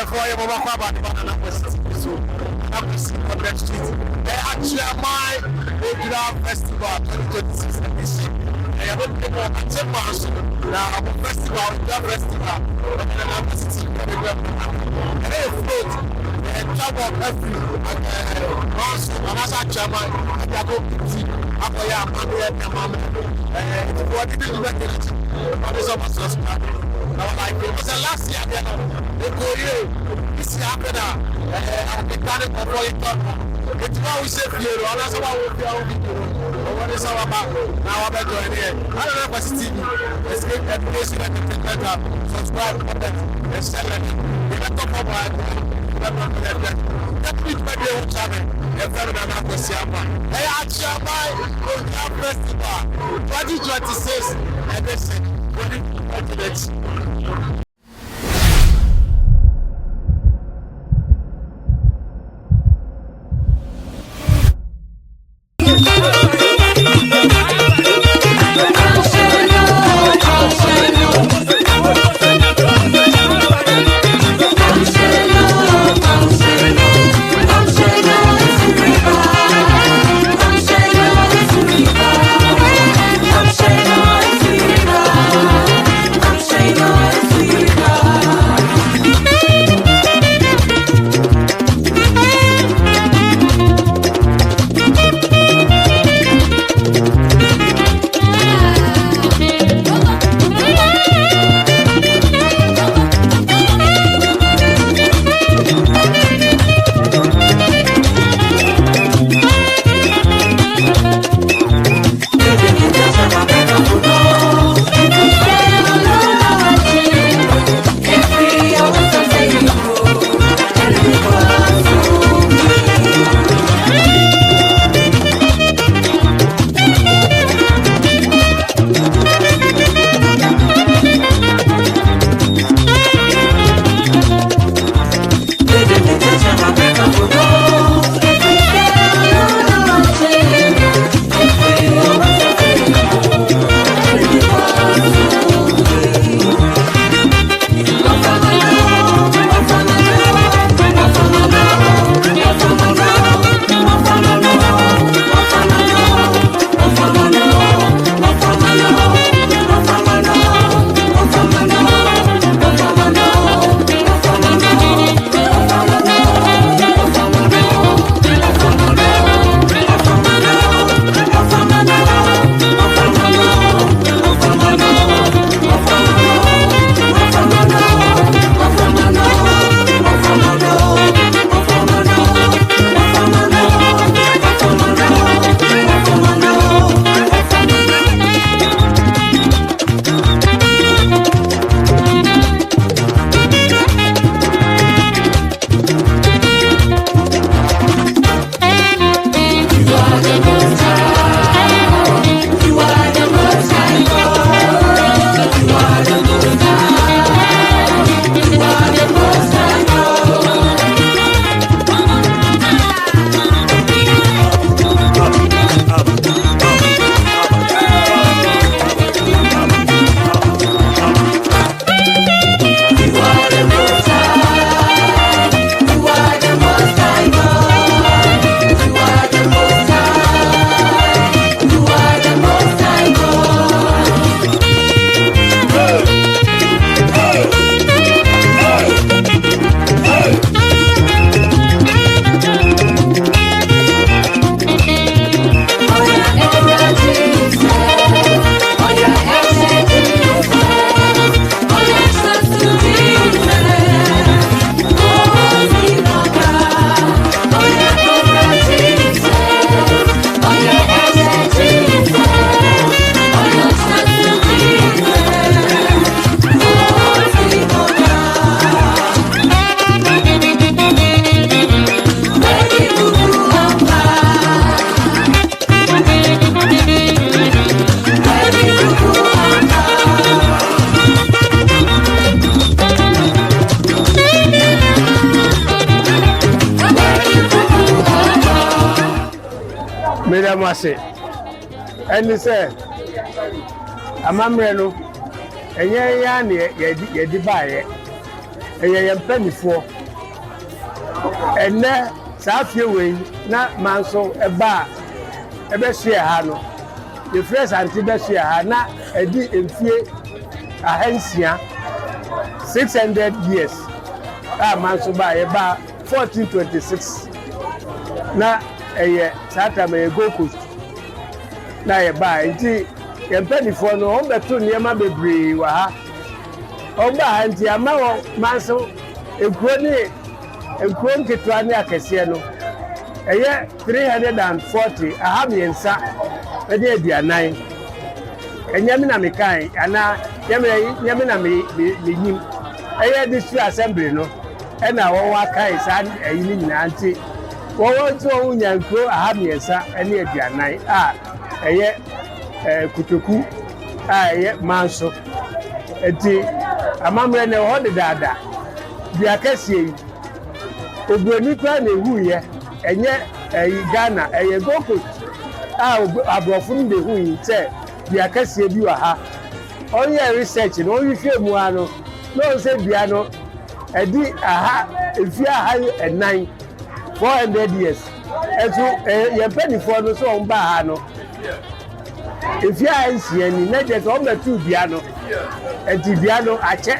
for you, Baba Kwaba, Banana so I'm on the street. Actually, my Ogira Festival 2026 edition. I don't know what I'm now. I'm a festival, festival, and I'm visiting the and they float and travel every once, and as a chairman, I go to see after your mama, and what did you recognize? What is our suspect? Now, like it was last year, they go here. This happened. I'm planning for it. It's what we say here. And that's what we feel. What is all about? Now I'm going here. I don't know what's TV. Escape education and entertainment. Subscribe, comment, and share it. We can talk about it. That week, my dear channel. Everyone I'm going to see. Hey, I'm Chamai. Ogira Festival 2026 edition. 2026. Mase and say Amamreno and ya di buy ɛyɛ mpanifoɔ ɛnɛ saa fie wei na manso ɛba ɛbɛhye ha no yɛfrɛ sante bɛhye ha na ɛdi mfie ahansia 600 years a manso ba yɛba 1426 na ɛyɛ saa tam ɛyɛ Gold Coast na yɛba nti yɛmpanifoɔ no wɔn bɛto nneɛma bebree wɔ ha wɔn ba ha nti ama wɔn manso nkuro nketewa ne akɛseɛ no ɛyɛ 340 aha mmiɛnsa ɛde aduanan ɛnyɛme na mekan anaa nyɛme na menyim ɛyɛ district assembly no ɛna wɔn akae saa ɛyi ne nyinaa nti wɔn nso wɔn nya nkuro aha mmiɛnsa ɛne aduanan a ɛyɛ kutoku a ɛyɛ manso nti amammerɛ na ɛwɔ hɔ dedaada dua kɛseɛ yi oburoni kura na ehuyɛ ɛnyɛ ɛyi Ghana ɛyɛ Gold Coast a aborɔfo no na ehuyi sɛ dua kɛseɛ bi wɔ ha ɔyɛ research na ɔhwehwɛ mu ha no na ɔsɛ dua no ɛdi efie aha ɛnan 400 years ɛso yɛn mpanyinfoɔ no so wɔn ba ha no efie aha nsia ni na kyerɛ sɛ wɔn bɛtu dua no ɛti dua no akyɛ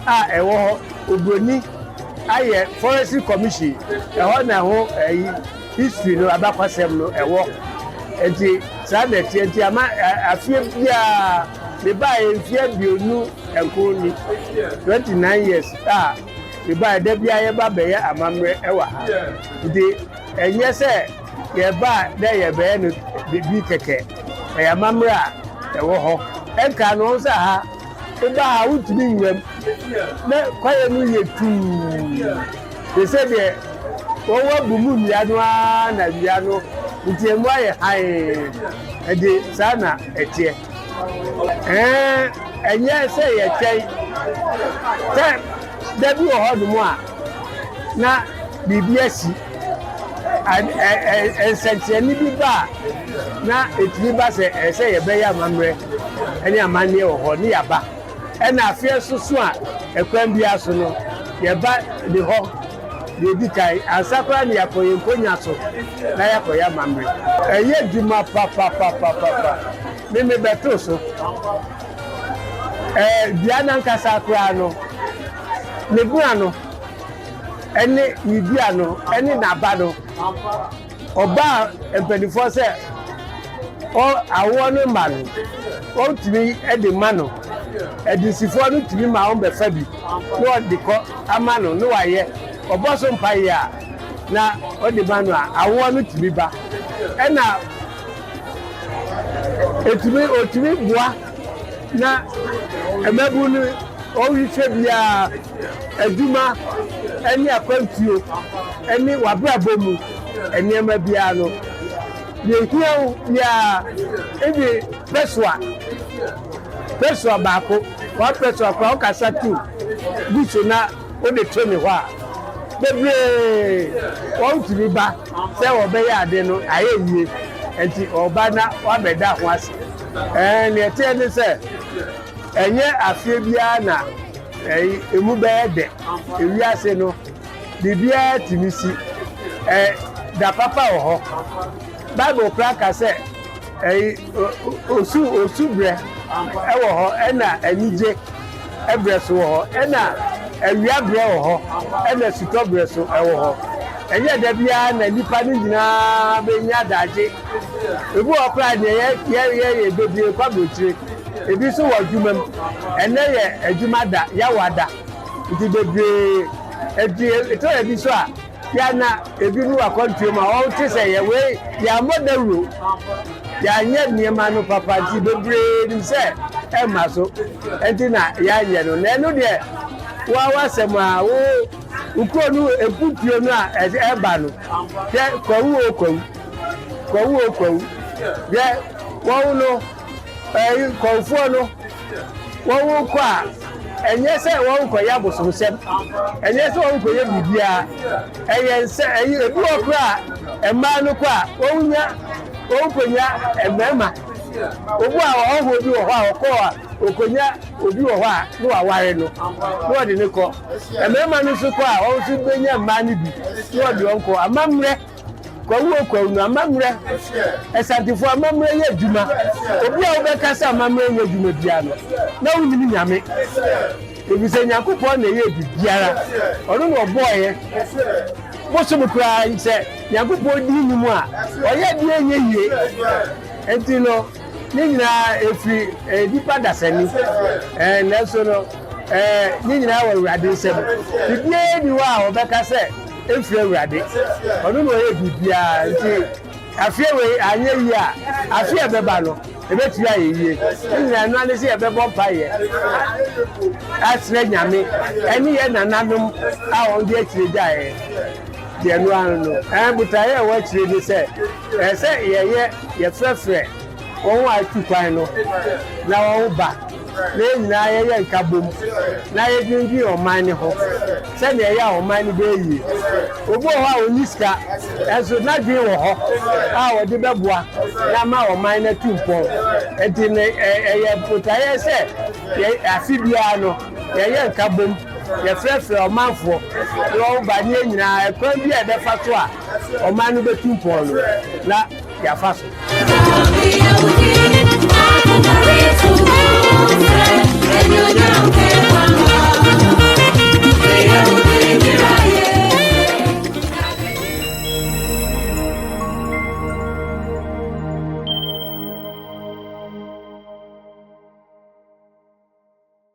a ɛwɔ hɔ oburoni ayɛ forestry commission ɛhɔ na ho history no abakwasɛm no ɛwɔ nti saa na ɛteɛ nti ama afie bia meba mfie aduonu nko ni 29 years a meba da bia yɛba bɛyɛ amammerɛ ɛwɔ ha nti ɛnyɛ sɛ yɛba dɛ yɛbɛyɛ no bi kɛkɛ ɛyɛ amammerɛ a ɛwɔ hɔ ɛnka no sɛ ha eba ha wotumi nwam na kwaye no yɛ tuu de sɛ deɛ wɔwɔ bu mu nnua no a na nnua no nti emu ayɛ hann ɛde saa na ɛteɛ ɛnyɛ sɛ yɛtwɛn sɛ da bi wɔ hɔ nom a na biribi asi nsɛnkyerɛnne bi ba a na ɛtumi ba sɛ ɛsɛ yɛbɛyɛ amammerɛ ɛne amanneɛ wɔ hɔ ne yɛaba ɛna afeɛ soso a ɛkwan bi aso no yɛba de hɔ de edi kan ansa koraa ne yɛkɔ yɛn nkonya so na yɛkɔ yɛ amammerɛ ɛyɛ dwuma papapapapa meme bɛtoo so dua nankasa koraa no ne bua no ɛne ne dua no ɛne n'aba no ɔbaa mpanimfoɔ sɛ awoɔ no ma no ɔntumi ɛde ma no ɛdinsifoɔ no tumi ma wɔn bɛfa bi na ɔde kɔ ama no na wayɛ ɔbɔ so mpaeɛ a na ɔde ma no a awoɔ no tumi ba ɛna otumi boa na ɛmɛbu no ɔhwehwɛ biara adwuma ɛne akwantuo ɛne wabrabɔ mu nneɛma biara no yɛhia biara ebi pɛsoa baako wɔapɛsoa koraa ɔkasa tu gu so na wode to ne hɔ a bebree wɔntumi ba sɛ wɔbɛyɛ ade no ayɛ yie nti ɔba na wabɛda ho ase neɛ ɛteɛ ne sɛ ɛnyɛ afie biara na emu bɛyɛ dɛ ewiase no biribiara tumi si da papa wɔ hɔ bible koraa ka sɛ osu brɛ ɛwɔ hɔ ɛna anigye ɛbrɛ so wɔ hɔ ɛna awia brɛ wɔ hɔ ɛna sutɔ brɛ so ɛwɔ hɔ ɛnyɛ da biara na nipa no nyinaa bɛnya adagye ebi wɔ koraa deɛ yɛ bebree kɔ aburokyire ebi nso wɔ adwuma mu ɛnɛ yɛ adwuma da yawa da nti bebree ɛtɔ ebi so a yana ebi no akɔntuo mu a wɔn te sɛ yɛwɛ yɛamɔ dawuro yɛanyɛ nneɛma no papa nti bebree nim sɛ ɛma so ɛnti na yɛanyɛ no na ɛno deɛ wɔasɛm a ukuro no eputuo no a ɛba no yɛ kwawu yɛ wɔn no kɔnfoɔ no wɔn kɔ a ɛnyɛ sɛ wɔn kɔ yɛ abosomsɛm ɛnyɛ sɛ wɔn kɔ yɛ biribiara ɛyɛ nsɛ ebi wɔ koro a mmaa no kɔ a wɔn kɔ nya mmarima obu a ɔhɔ bi wɔ hɔ a ɔkɔ a okonya obi wo ha no aware no no de ne ko emema no so ko a o so benya mma ne bi no de onko amamre kwa no amamre esantifo amamre ye adwuma obi a wo be kasa amamre ye adwuma bia no na wuni nyame ebi se nyankopon na ye bibiara ono no boye boso mukra ise nyankopon di nimu a oye di enye yie enti no ni nyina efi dipa dasani na so no ni nyina wa urade nsem bibie ni wa obeka se efi urade onu no ye bibia nti afie we anye yi a afie beba no ebetiri ayeye ni nyina no ane se ebebo mpaye asre nyame eni ye nananum a on de akire jae de no anu butaye wa akire ni se ye frefre wọ́n wá tukwan no na wọ́n ba na nyina yɛ nkabom na yɛ dwendwi ɔman ne ho sɛnea ɛyɛ ɔman ne bɛyie obi wɔ hɔ a ɔni sika ɛnso n'adwene wɔ hɔ a wɔde bɛboa na ma ɔman no atu mpɔn nti ne ɛyɛ botaeɛ sɛ afe biara no yɛyɛ nkabom yɛfrɛfrɛ ɔmanfoɔ na wɔn ba ne nyinaa ɛkwan bi a ɛbɛfa so a ɔman no bɛtu mpɔn no na yɛafa so.